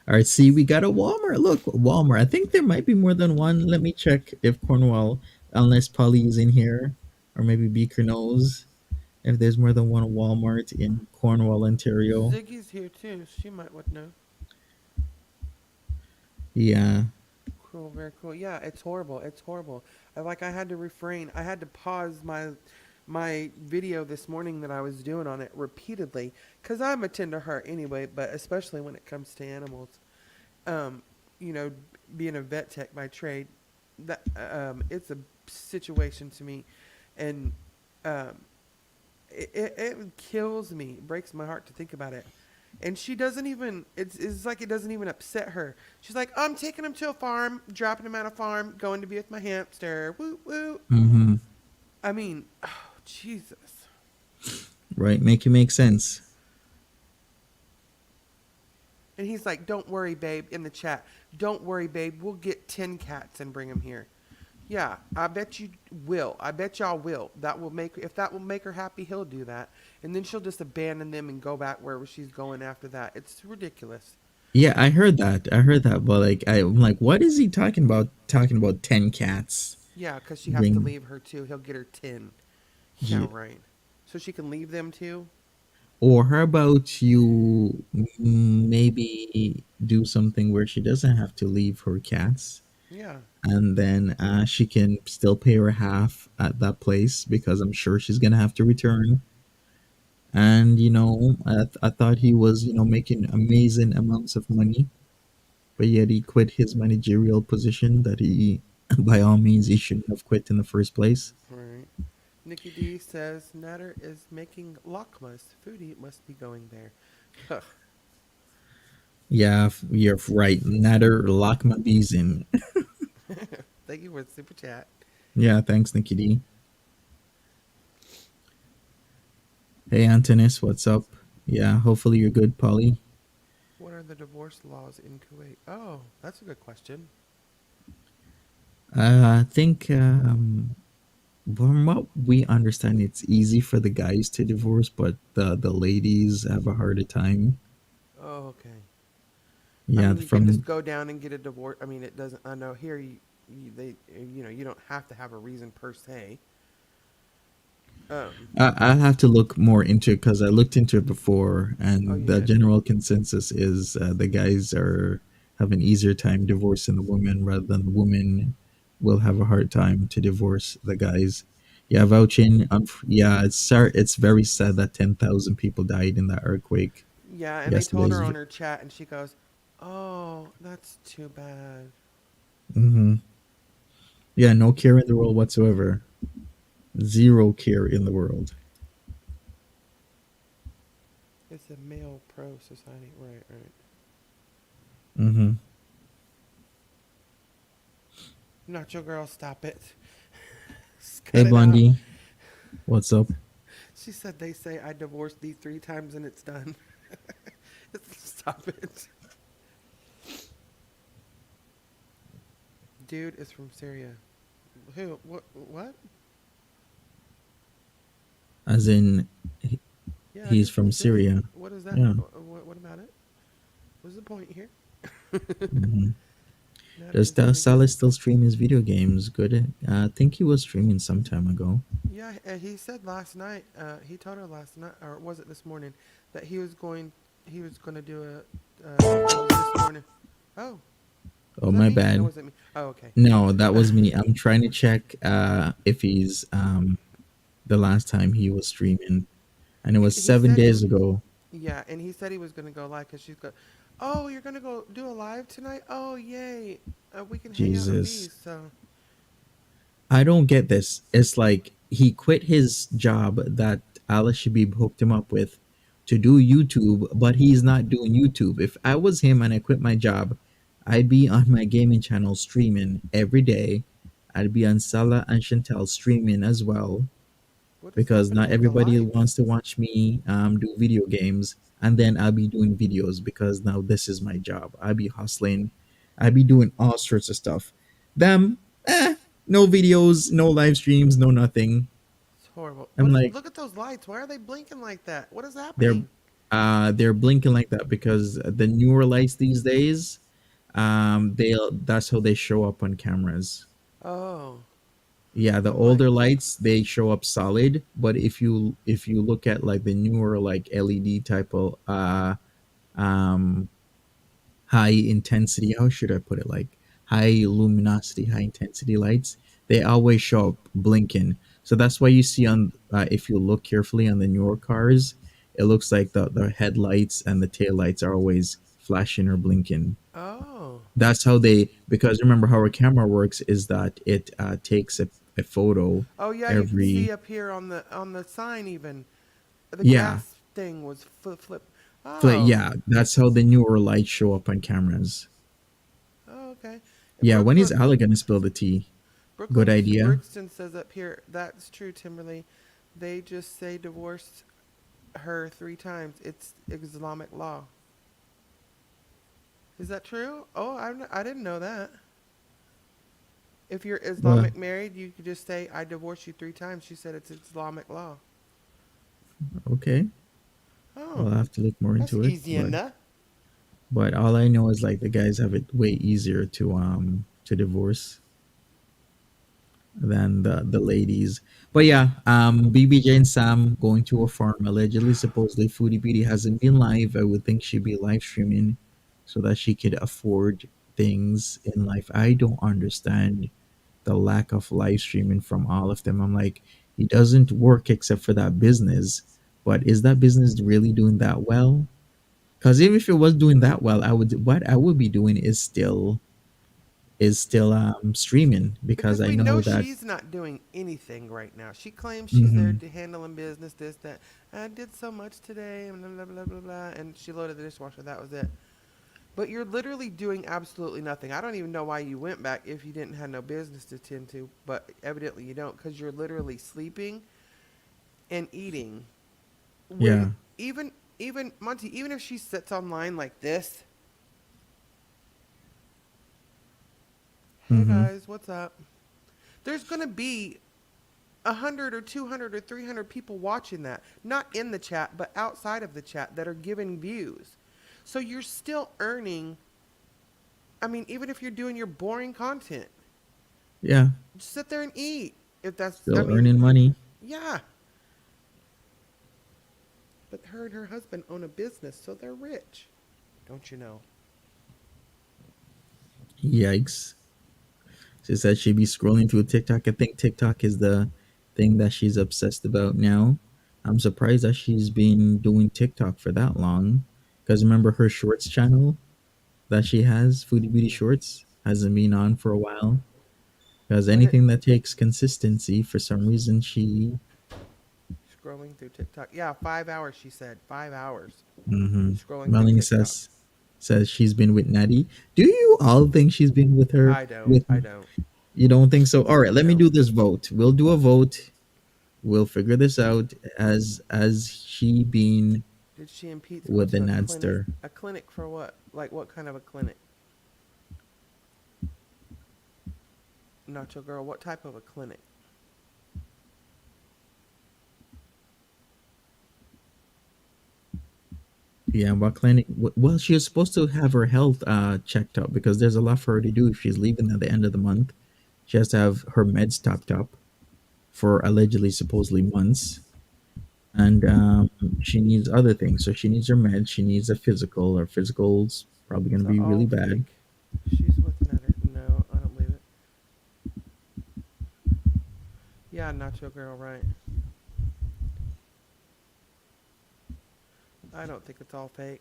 All right, see, we got a Walmart. Look, Walmart. I think there might be more than one. Let me check if Cornwall, unless Polly is in here, or maybe Beaker knows if there's more than one Walmart in Cornwall, Ontario. Ziggy's here too. She might would know. Yeah. Cool, very cool. Yeah, it's horrible. It's horrible. I had to refrain. I had to pause my video this morning that I was doing on it repeatedly because I'm a tender heart anyway, but especially when it comes to animals. Um, you know, being a vet tech by trade, that it's a situation to me, and um, it kills me. It breaks my heart to think about it. And she doesn't even, it's like it doesn't even upset her. She's like, I'm taking him to a farm, dropping him at a farm, going to be with my hamster. Woo woo. Mm-hmm. I mean, oh, Jesus. Right. Make sense. And he's like, don't worry, babe, in the chat. Don't worry, babe. We'll get 10 cats and bring them here. Yeah, I bet you will. I bet y'all will. If that will make her happy, he'll do that. And then she'll just abandon them and go back wherever she's going after that. It's ridiculous. Yeah, I heard that. I heard that, but like, I'm like, what is he talking about? Talking about 10 cats? Yeah, because she has to Bring. leave her too. He'll get her 10. Yeah, Yeah. right. So she can leave them too? Or how about you maybe do something where she doesn't have to leave her cats, Yeah. and then she can still pay her half at that place because I'm sure she's gonna have to return. And I thought he was making amazing amounts of money, but yet he quit his managerial position that he by all means he shouldn't have quit in the first place. Right. Nikki D says Natter is making lakmas. Foodie must be going there. Ugh. Yeah, you're right. Nader Lakma Beezin. Thank you for the super chat. Yeah, thanks, Nikki D. Hey, Antonis, what's up? Yeah, hopefully you're good, Polly. What are the divorce laws in Kuwait? Oh, that's a good question. I think from what we understand, it's easy for the guys to divorce, but the ladies have a harder time. Oh, okay. I Yeah, mean, you can just from go down and get a divorce. I mean, it doesn't. I know here you don't have to have a reason per se. Um. I have to look more into it because I looked into it before, Oh, and you the did. general consensus is the guys are have an easier time divorcing the woman rather than the woman will have a hard time to divorce the guys. Yeah, vouching. Yeah, it's very sad that 10,000 people died in that earthquake Yeah, and they told yesterday's. her on her chat, and she goes, "Oh, that's too bad." Mm-hmm. Yeah, no care in the world whatsoever. Zero care in the world. It's a male pro society, right? Right. Mm-hmm. Not your girl. Stop it. Just Hey, cut it out. Blondie, what's up? She said they say I divorced thee 3 times and it's done. Stop it. Dude is from Syria. Who? What? What? As in, Yeah, he's he's from from Syria. Syria. What is that? Yeah. What about it? What's the point here? Hmm. That Does is funny. Salah still stream his video games? Good. I think he was streaming some time ago. Yeah, he said last night. He told her last night, or was it this morning, that he was going to do something this morning. Oh, Oh, was that my me? No, bad. was it me? Oh, okay. No, that was me. I'm trying to check if he's the last time he was streaming, and it was He seven said he days ago. Yeah, and he said he was gonna go live because she's got. Oh, you're gonna go do a live tonight? Oh, yay! We can hang out and be Jesus. so. I don't get this. It's like he quit his job that Alice Shabib hooked him up with to do YouTube, but he's not doing YouTube. If I was him and I quit my job, I'd be on my gaming channel streaming every day. I'd be on Salah and Chantel streaming as well What is because happening not with the everybody lights? wants to watch me do video games. And then I'll be doing videos because now this is my job. I'll be hustling. I'll be doing all sorts of stuff. Them, no videos, no live streams, no nothing. It's horrible. I'm like, Look at those lights. Why are they blinking like that? What is they're happening? they're blinking like that because the newer lights these days, they'll that's how they show up on cameras. Oh, Yeah, the I'm like, older lights they show up solid, but if you look at like the newer like LED type of um high intensity, how should I put it, like high luminosity, high intensity lights, they always show up blinking. So that's why you see on if you look carefully on the newer cars, it looks like the headlights and the tail lights are always flashing or blinking. oh, That's how they, because remember how a camera works is that it takes a photo oh yeah. You can every, see up here on the sign even the yeah. gas thing was flip. Oh, Yeah, that's how the newer lights show up on cameras. oh, okay. Yeah, when is Brooklyn Ali gonna spill the tea? Good Brooklyn idea. Brixton says up here that's true, Timberly. They just say divorced her 3 times. It's Islamic law. Is that true? Oh, I didn't know that. If you're Well, Islamic married, you could just say, I divorced you 3 times. She said it's Islamic law. okay. Well, Oh, I'll have to look more that's into it. easy enough. But all I know is like the guys have it way easier to divorce than the ladies. But yeah, BBJ and Sam going to a farm. Allegedly, supposedly, Foodie Beauty hasn't been live. I would think she'd be live streaming so that she could afford things in life. I don't understand the lack of live streaming from all of them. I'm like, he doesn't work except for that business. But is that business really doing that well? Because even if it was doing that well, what I would be doing is still streaming because Because I we know know that. she's not doing anything right now. She claims she's there Mhm. to handling business, this, that. I did so much today, and blah, blah, blah, blah, blah. And she loaded the dishwasher. That was it. But you're literally doing absolutely nothing. I don't even know why you went back if you didn't have no business to tend to, but evidently you don't because you're literally sleeping and eating. When Yeah. even Monty, even if she sits online like this, hey Mhm. guys, what's up? There's gonna be 100 or 200 or 300 people watching that, not in the chat, but outside of the chat that are giving views. So you're still earning. I mean, even if you're doing your boring content, Yeah, just sit there and eat. If that's, I still mean, earning money. yeah. But her and her husband own a business, so they're rich. Don't you know? Yikes. She said she'd be scrolling through TikTok. I think TikTok is the thing that she's obsessed about now. I'm surprised that she's been doing TikTok for that long. Because remember her shorts channel that she has, Foodie Beauty Yeah. Shorts, hasn't been on for a while. Because What it anything that takes consistency, for some reason, she. scrolling through TikTok? Yeah, 5 hours. She said 5 hours Mm-hmm. scrolling through Melanie TikTok. says she's been with Natty. Do you all think she's been with her? I don't. With I don't. You don't think so? All right, let me No. do this vote. We'll do a vote. We'll figure this out as she been Did she and Peetz go with the to a clinic? Nadster. A clinic for what? Like what kind of a clinic? Nacho girl. What type of a clinic? Yeah, what clinic? Well, she was supposed to have her health checked up because there's a lot for her to do if she's leaving at the end of the month. She has to have her meds topped up for allegedly, supposedly months, and she needs other things. So she needs her meds. She needs a physical. Her physical's probably going to So be really all bad. fake. She's with another. No, I don't believe it. Yeah, Nacho girl. Right. I don't think it's all fake.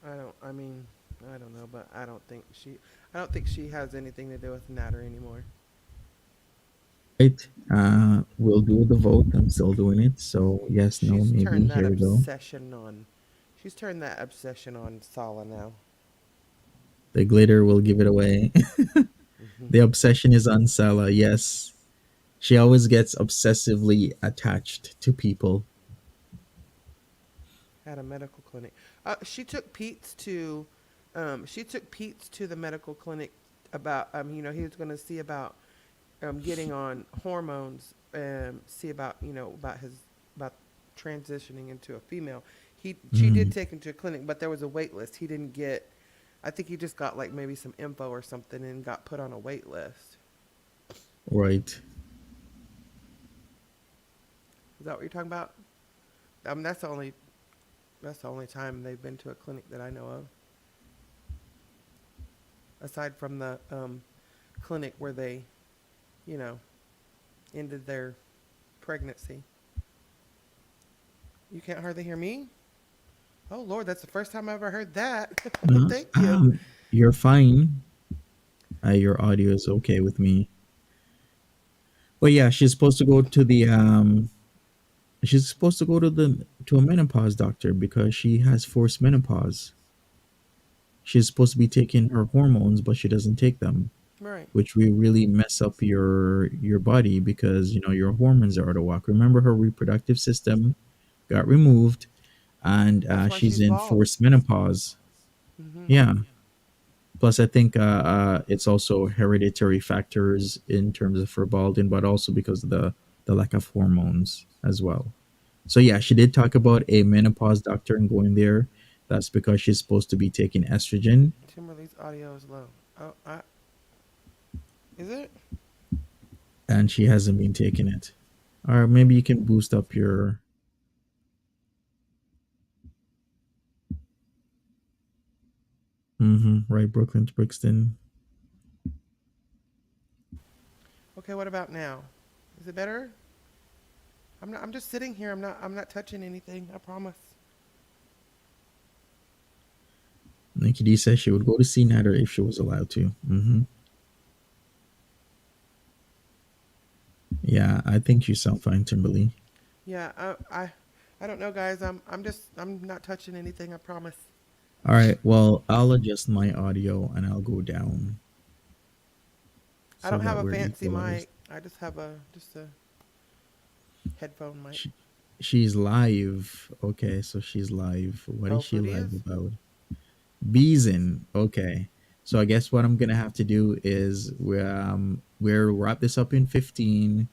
I don't. I mean, I don't know, but I don't think she. I don't think she has anything to do with Natter anymore. Right. We'll do the vote. I'm still doing it. So yes, no, She's maybe. turned that Here we go. obsession on. She's turned that obsession on Sala now. The glitter will give it away. The obsession is on Sala. Yes, she always gets obsessively attached to people. At a medical clinic. She took Pete's to. She took Pete's to the medical clinic about. He was going to see about getting on hormones. See about about his about transitioning into a female. She did Mm, take him to a clinic, but there was a wait list. He didn't get. I think he just got like maybe some info or something and got put on a wait list. right. Is that what you're talking about? That's the only time they've been to a clinic that I know of. Aside from the clinic where they, you know, ended their pregnancy. You can't hardly hear me? Oh Lord, that's the first time I ever heard that. Uh, Thank you. you're fine. Your audio is okay with me. But yeah, she's supposed to go to the she's supposed to go to a menopause doctor because she has forced menopause. She's supposed to be taking her hormones, but she doesn't take them, Right. which will really mess up your body because your hormones are out of whack. Remember, her reproductive system got removed, and That's why she's she's in bald. forced menopause. Hmm. Yeah. Plus, I think it's also hereditary factors in terms of her balding, but also because of the lack of hormones as well. So yeah, she did talk about a menopause doctor and going there. That's because she's supposed to be taking estrogen, Timberly's audio is low. Oh, is it? and she hasn't been taking it. Or maybe you can boost up your. Right, Brooklyn to Brixton. Okay. What about now? Is it better? I'm not. I'm just sitting here. I'm not. I'm not touching anything. I promise. Nikki D says she would go to see Natter if she was allowed to. Yeah, I think you sound fine, Timberly. Yeah. I don't know, guys. I'm just. I'm not touching anything. I promise. All right, well, I'll adjust my audio and I'll go down I so don't have that a we're fancy equalized. mic. I just have a headphone mic. She, she's live. Okay, so she's live. What is Oh, she foodie live is. about? Beeson. Okay. So I guess what I'm gonna have to do is we'll wrap this up in 15.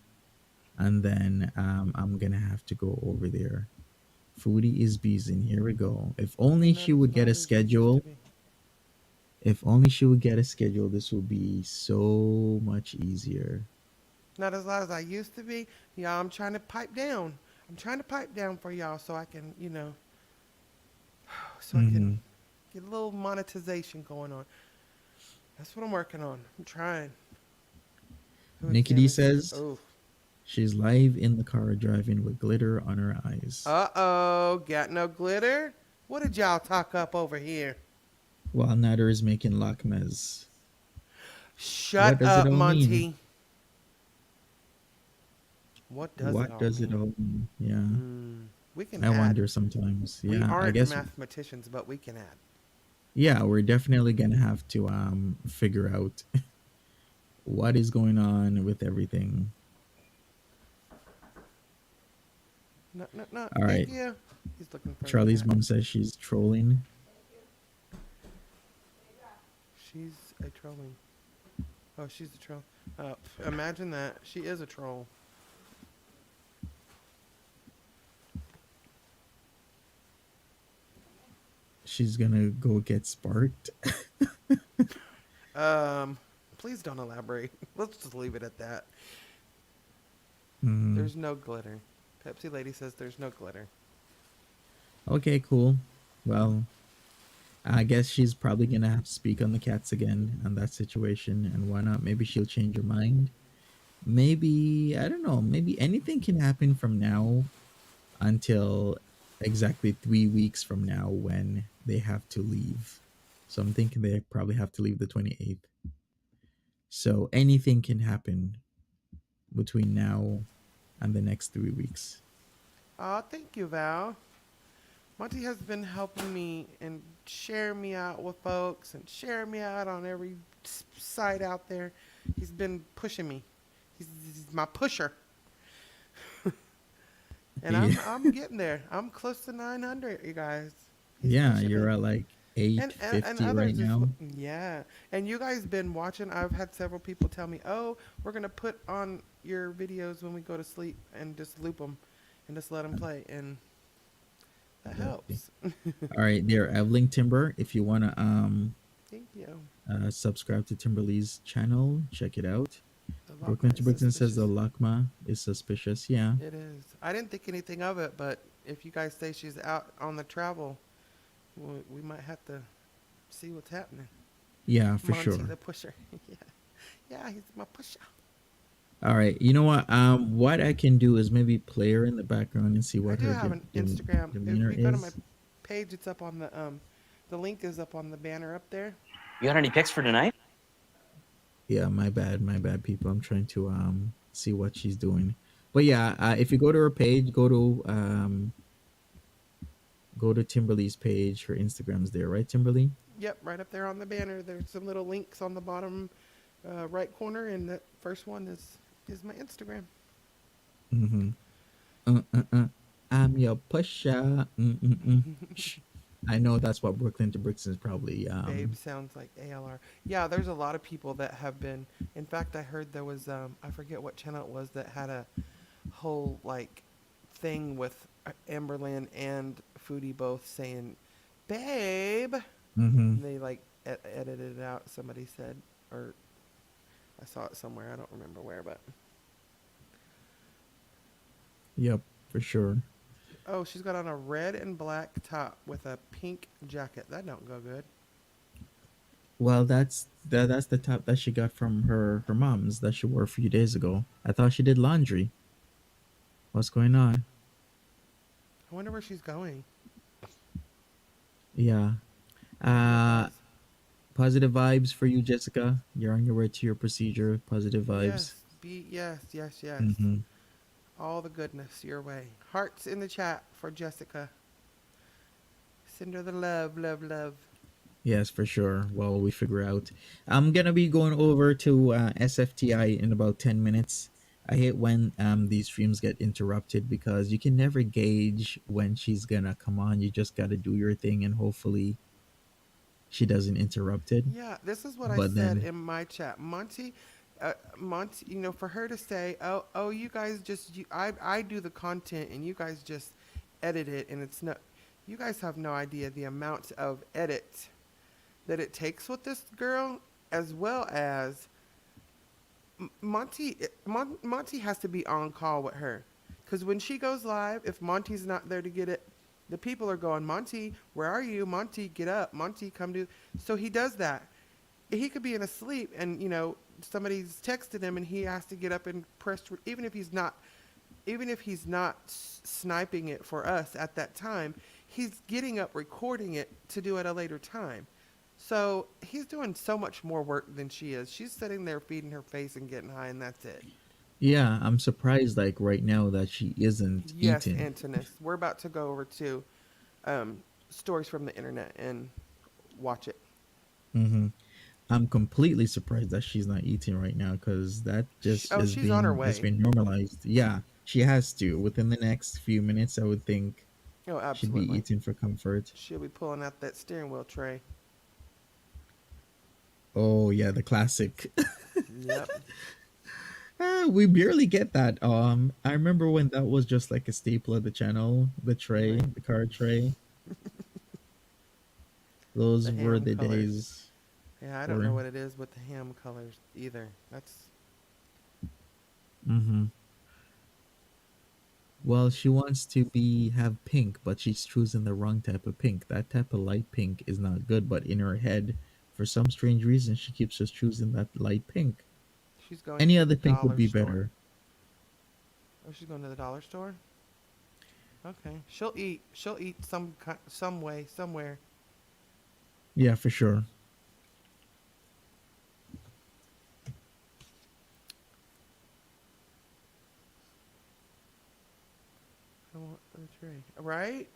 and then I'm gonna have to go over there. Foodie is busy. Here we go. If only And she that is would get not a as easy as to schedule. be. If only she would get a schedule, this would be so much easier. Not as loud as I used to be. Yeah, I'm trying to pipe down. I'm trying to pipe down for y'all so I can, so I can Hmm. get a little monetization going on. That's what I'm working on. I'm trying. Who Nikki D again is this? says Oh. she's live in the car driving with glitter on her eyes. Uh-oh. Got no glitter? What did y'all talk up over here? While Nader is making lakmes. What Shut does it up, all mean? Monty. What does it What all does it mean? all mean? Yeah, We can I add. wonder sometimes. We Yeah, I aren't guess. mathematicians, but we can add. Yeah, we're definitely gonna have to figure out what is going on with everything. No, no, no. All Thank right. you. He's looking for the Charlie's cat. mom says she's trolling. She's a trolling. Oh, she's a troll. Imagine that. She is a troll. She's gonna go get sparked. Um, please don't elaborate. Let's just leave it at that. Mm. There's no glitter. Pepsi Lady says there's no glitter. Okay, cool. Well, I guess she's probably gonna have to speak on the cats again on that situation, and why not? Maybe she'll change her mind. Maybe I don't know. Maybe anything can happen from now until exactly 3 weeks from now when they have to leave. So I'm thinking they probably have to leave the 28th. So anything can happen between now and the next 3 weeks. Oh, thank you, Val. Monty has been helping me and sharing me out with folks and sharing me out on every site out there. He's been pushing me. He's my pusher, and Yeah, I'm getting there. I'm close to 900, you guys. He's yeah, pushing you're me. at like And 850 right others is now. yeah. And you guys been watching. I've had several people tell me, "Oh, we're gonna put on your videos when we go to sleep and just loop them, and just let them play." And that Okay. helps. All right, there. I've linked Timber. If you wanna Thank you. subscribe to Timberly's channel, check it out. The Brooklyn Lockma to is Brooklyn says the suspicious. Lakma is suspicious. Yeah, It is. I didn't think anything of it, but if you guys say she's out on the travel, we might have to see what's happening. yeah, for Monty sure. the pusher. Yeah, yeah, he's my pusher. All right, you know what? What I can do is maybe play her in the background and see I what do her have an Instagram. If demeanor you go to my is. page, it's up on the link is up on the banner up there. You got any picks for tonight? Yeah, my bad, people. I'm trying to see what she's doing. But yeah, if you go to her page, go to Timberly's page. Her Instagram's there, right, Timberly? Yep, right up there on the banner. There's some little links on the bottom right corner, and the first one is my Instagram. Mm-hmm. I'm your pusher. Shh. I know that's what Brooklyn to Brixton is probably. Babe sounds like ALR. Yeah, there's a lot of people that have been. In fact, I heard there was I forget what channel it was that had a whole like thing with Amberland and Foodie both saying, "Babe," Mm-hmm. and they like edited it out. Somebody said, or I saw it somewhere. I don't remember where, but Yep, for sure. oh, she's got on a red and black top with a pink jacket. That don't go good. Well, that's the top that she got from her mom's that she wore a few days ago. I thought she did laundry. What's going on? I wonder where she's going. Yeah. Wonder what Uh bus? Positive vibes for you, Jessica. You're on your way to your procedure. Positive vibes. Yes, yes, yes, yes. Mm-hmm. All the goodness your way. Hearts in the chat for Jessica. Send her the love, love, love. Yes, for sure. Well, we figure out. I'm gonna be going over to SFTI in about 10 minutes. I hate when these streams get interrupted because you can never gauge when she's gonna come on. You just gotta do your thing and hopefully she doesn't interrupt it. Yeah, this is what I But said then, in my chat. Monty, Monty, for her to say, "Oh, you guys just, I do the content and you guys just edit it, and it's no, you guys have no idea the amount of edit that it takes with this girl, as well as Monty has to be on call with her, because when she goes live, if Monty's not there to get it, the people are going, Monty, where are you? Monty, get up. Monty, come do. So he does that. He could be in a sleep, and somebody's texted him, and he has to get up and press. Even if he's not sniping it for us at that time, he's getting up, recording it to do at a later time. So he's doing so much more work than she is. She's sitting there feeding her face and getting high, and that's it. Yeah, I'm surprised like right now that she isn't Yes, eating. Antonis. We're about to go over to um, stories from the internet and watch it. Hmm. I'm completely surprised that she's not eating right now because that just is She's on her being has way. been normalized. Yeah, she has to within the next few minutes. I would think Oh, she'd be absolutely. eating for comfort. She'll be pulling out that steering wheel tray. Oh yeah, the classic. Yep. We barely get that. I remember when that was just like a staple of the channel, the tray, Right. the card tray. Those The were ham the colors. days. Yeah, I don't know For what it is with the ham colors either. That's mm-hmm. Well, she wants to be have pink, but she's choosing the wrong type of pink. That type of light pink is not good, but in her head, for some strange reason, she keeps just choosing that light pink. she's going Any to the other pink would dollar be store. better. Oh, she's going to the dollar store. Okay, she'll eat. She'll eat some way, somewhere. Yeah, for sure. I want the tray. Right?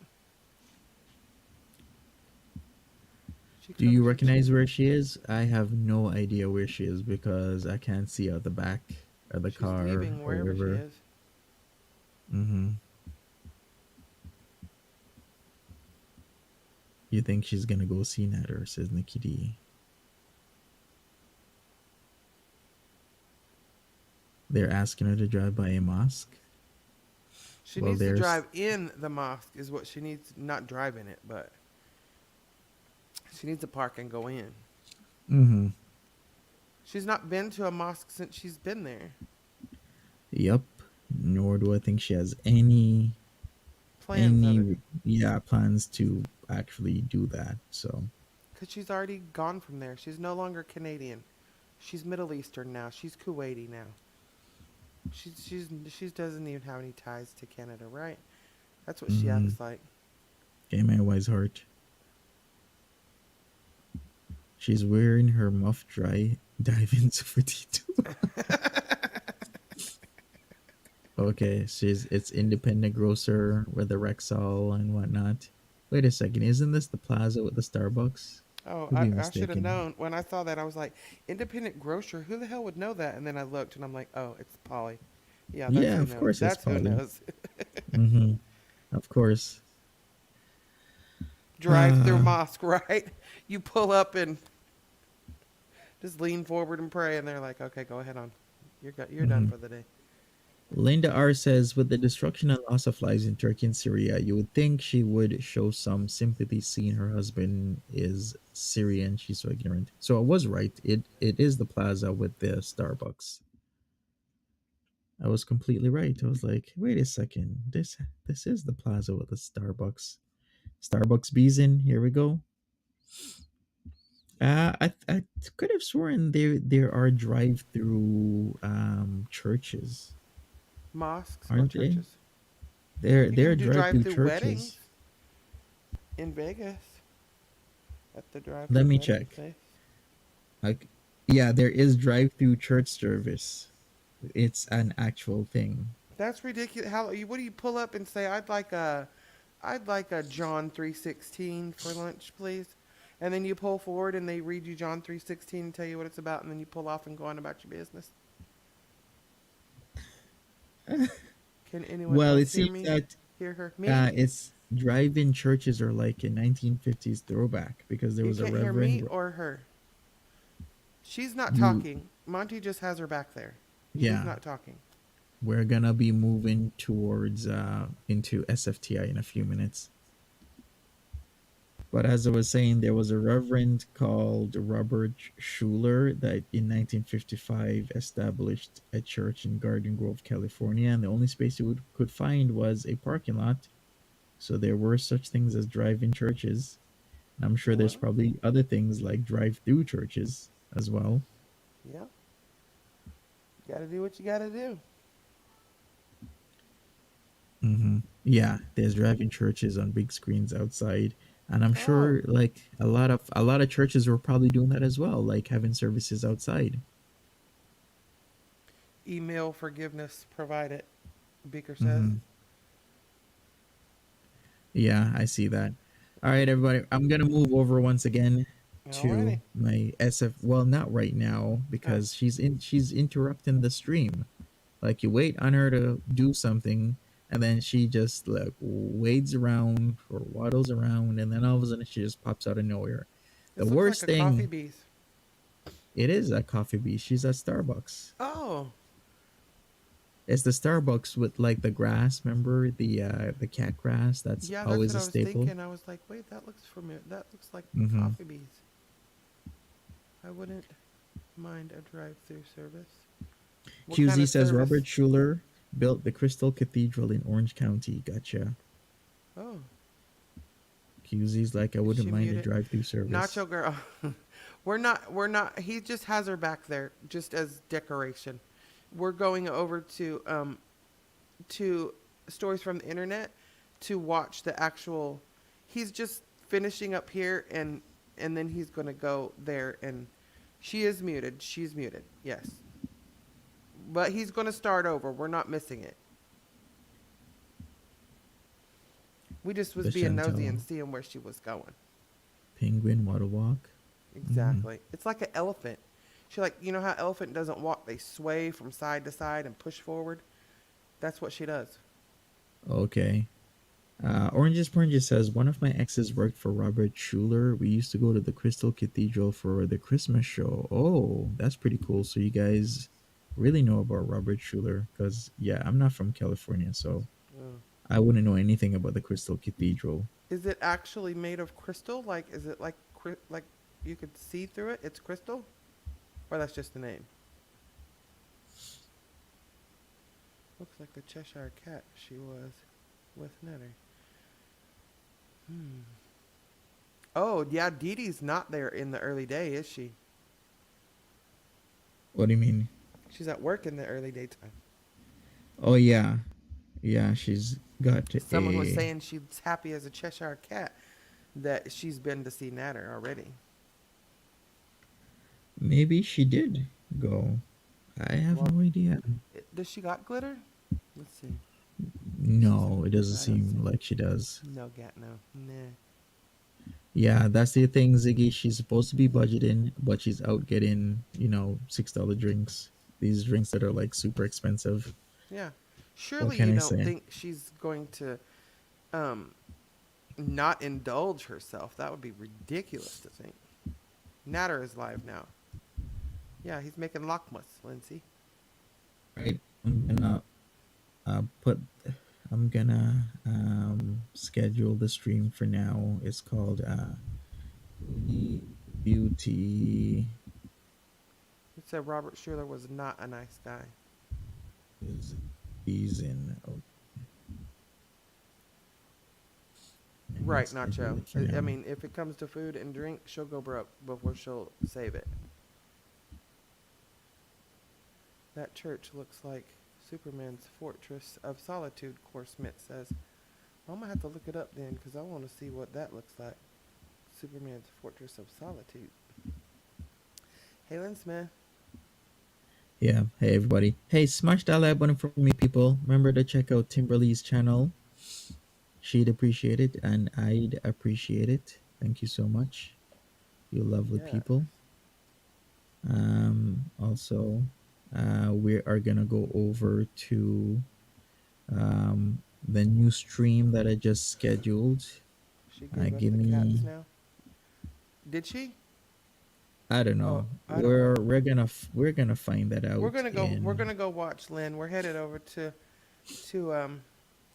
She Do you comes with recognize chicken. where she is? I have no idea where she is because I can't see out the back of the She's car leaving or wherever she wherever. is. Mm-hmm. You think she's gonna go see Natter, says Nikki D. They're asking her to drive by a mosque. She Well, needs to there's. drive in the mosque, is what she needs. Not drive in it, but she needs to park and go in. Mm-hmm. She's not been to a mosque since she's been there. Yep. Nor do I think she has Plans of it. any yeah plans to actually do that. So Because she's already gone from there. She's no longer Canadian. She's Middle Eastern now. She's Kuwaiti now. She doesn't even have any ties to Canada, right? That's what she mm-hmm. acts like. Game my wise heart. She's wearing her muff dry dive into 52. Okay, she's it's independent grocer with the Rexall and whatnot. Wait a second, isn't this the plaza with the Starbucks? Oh, Could be I should have mistaken. known. When I saw that, I was like, independent grocer? Who the hell would know that? And then I looked and I'm like, oh, it's Polly. Yeah, that's Yeah, who of knows. course it's That's who Polly. knows. Mm-hmm. Of course. Drive through mosque, right? You pull up and just lean forward and pray, and they're like, okay, go ahead on. You're done Mhm. for the day. Linda R says, with the destruction and loss of lives in Turkey and Syria, you would think she would show some sympathy seeing her husband is Syrian. She's so ignorant. So I was right. It is the plaza with the Starbucks. I was completely right. I was like, wait a second. This is the plaza with the Starbucks. Starbucks Beeson. Here we go. I could have sworn there are drive through churches, Mosques or aren't they? churches? They're You they're can do drive through drive-through churches. weddings in Vegas at the Let drive-through me wedding check. place. Like, yeah, there is drive-through church service. It's an actual thing. That's ridiculous. What do you pull up and say? I'd like a John 3:16 for lunch, please. And then you pull forward and they read you John 3:16 and tell you what it's about, and then you pull off and go on about your business. Can anyone Well, it else hear seems me? that Hear her? Me? it's drive-in churches are like a 1950s throwback because there You was a can't hear me reverend or her. She's not you talking. Monty just has her back there. She's Yeah, not talking. we're gonna be moving towards into SFTI in a few minutes. But as I was saying, there was a reverend called Robert Schuller that in 1955 established a church in Garden Grove, California, and the only space you could find was a parking lot. So there were such things as drive-in churches. And I'm sure there's Well, probably other things like drive-through churches as well. yeah. Gotta do what you gotta do. Yeah, there's drive-in churches on big screens outside, and I'm Oh, sure like a lot of churches were probably doing that as well, like having services outside. email forgiveness provided, Beaker says. hmm Yeah, I see that. All right, everybody, I'm gonna move over once again to Alrighty. my SF. Well, not right now Oh, because she's interrupting the stream. Like you wait on her to do something, and then she just like wades around or waddles around, and then all of a sudden she just pops out of nowhere. The this looks like worst a coffee thing, bees. it is a coffee bean. She's at Starbucks. Oh, It's the Starbucks with like the grass. Remember the cat grass? That's yeah, that's always what a I was staple. thinking. I was like, wait, that looks familiar. That looks like hmm coffee bees. I wouldn't mind a drive-through service. What kind QZ of says service? Robert Schuller built the Crystal Cathedral in Orange County. Gotcha. Oh, QZ's like I is wouldn't she mind a muted? drive-through service. Nacho girl. We're not. He just has her back there, just as decoration. We're going over to stories from the internet to watch the actual. He's just finishing up here, and then he's gonna go there, and she is muted. She's muted. Yes, but he's gonna start over. We're not missing it. We just was The being nosy Chantel and seeing where she was going. Penguin Water Walk. hmm Exactly. It's like an elephant. She like you know how elephant doesn't walk; they sway from side to side and push forward. That's what she does. Okay. Oranges says one of my exes worked for Robert Schuller. We used to go to the Crystal Cathedral for the Christmas show. Oh, that's pretty cool. So you guys really know about Robert Schuller? Because yeah, I'm not from California, so Mm. I wouldn't know anything about the Crystal Cathedral. Is it actually made of crystal? Like, is it like you could see through it? It's crystal, or that's just the name? Looks like the Cheshire Cat she was with Netter. Hmm. Oh yeah, Dee Dee's not there in the early day, is she? What do you mean? She's at work in the early daytime. Oh yeah, yeah. She's got Someone was a. saying she's happy as a Cheshire Cat that she's been to see Natter already. Maybe she did go. I have Well, no idea. does she got glitter? Let's see. She's a. No, it doesn't I don't seem see. like she does. No, gat no. Nah. Yeah, that's the thing, Ziggy. She's supposed to be budgeting, but she's out getting, $6 drinks. These drinks that are like super expensive. Yeah. What Surely can you I don't say? think she's going to um not indulge herself. That would be ridiculous to think. Natter is live now. Yeah, he's making lockmas, Lindsay. Right. Put. I'm gonna schedule the stream for now. It's called Foodie Beauty He said Robert Schuller was not a nice guy. is season. Oh, I'm gonna Right, schedule Nacho. it for I now. mean, if it comes to food and drink, she'll go broke before she'll save it. That church looks like Superman's Fortress of Solitude, Core Smith says. I'm going to have to look it up then because I want to see what that looks like. Superman's Fortress of Solitude. Halen Smith. Yeah. Hey everybody. Hey, smash that like button for me, people. Remember to check out Timberly's channel. She'd appreciate it, and I'd appreciate it. Thank you so much, you lovely Yeah. people. Also, we are gonna go over to the new stream that I just scheduled. She gave up Give the cats me. now. Did she? I don't Oh, know. I don't know. We're gonna find that We're out gonna go. We're in. gonna go watch Lynn. We're headed over to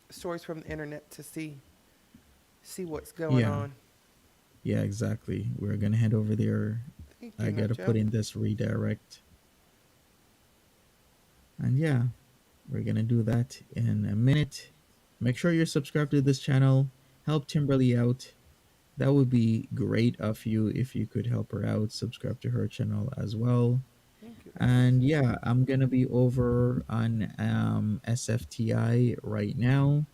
stories from the internet to see what's going Yeah, on. yeah, exactly. We're gonna head over there. Thank you, I gotta put Nacho. in this redirect, and yeah, we're gonna do that in a minute. Make sure you're subscribed to this channel. Help Timberly out. That would be great of you if you could help her out. Subscribe to her channel as well. Thank you, guys. And yeah, I'm gonna be over on SFTI right now.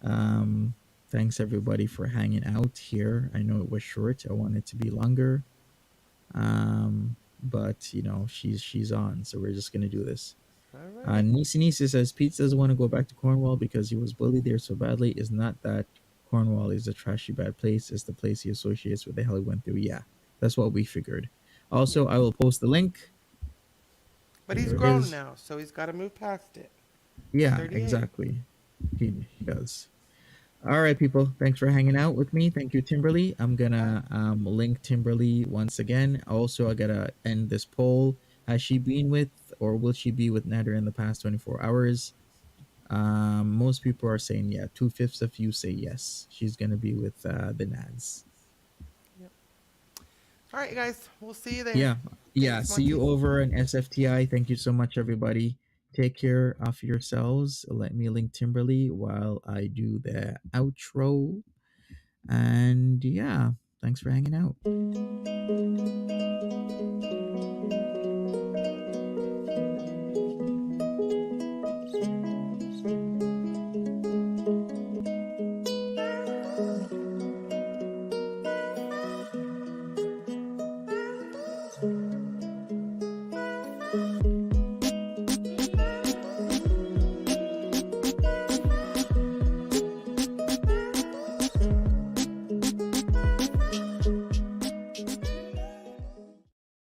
Um, Thanks everybody for hanging out here. I know it was short. I want it to be longer. But you know she's on, so we're just gonna do this. Alrighty. Nisi says Pete doesn't want to go back to Cornwall because he was bullied there so badly. Is not that Cornwall is a trashy bad place. It's the place he associates with the hell he went through. Yeah, that's what we figured. Yeah. Also, I will post the link. But he's Here it grown is. now, so he's got to move past it. He's Yeah, 38. exactly. He does. All right, people. Thanks for hanging out with me. Thank you, Timberly. I'm Bye. gonna link Timberly once again. Also, I gotta end this poll. Has she been with, or will she be with Nader in the past 24 hours? Most people are saying yeah. 2/5 of you say yes. She's gonna be with the Nads. Yep. All right, guys. We'll see you there. Yeah, yeah. Thanks, See you Monty. over in SFTI. Thank you so much, everybody. Take care of yourselves. Let me link Timberly while I do the outro. And yeah, thanks for hanging out.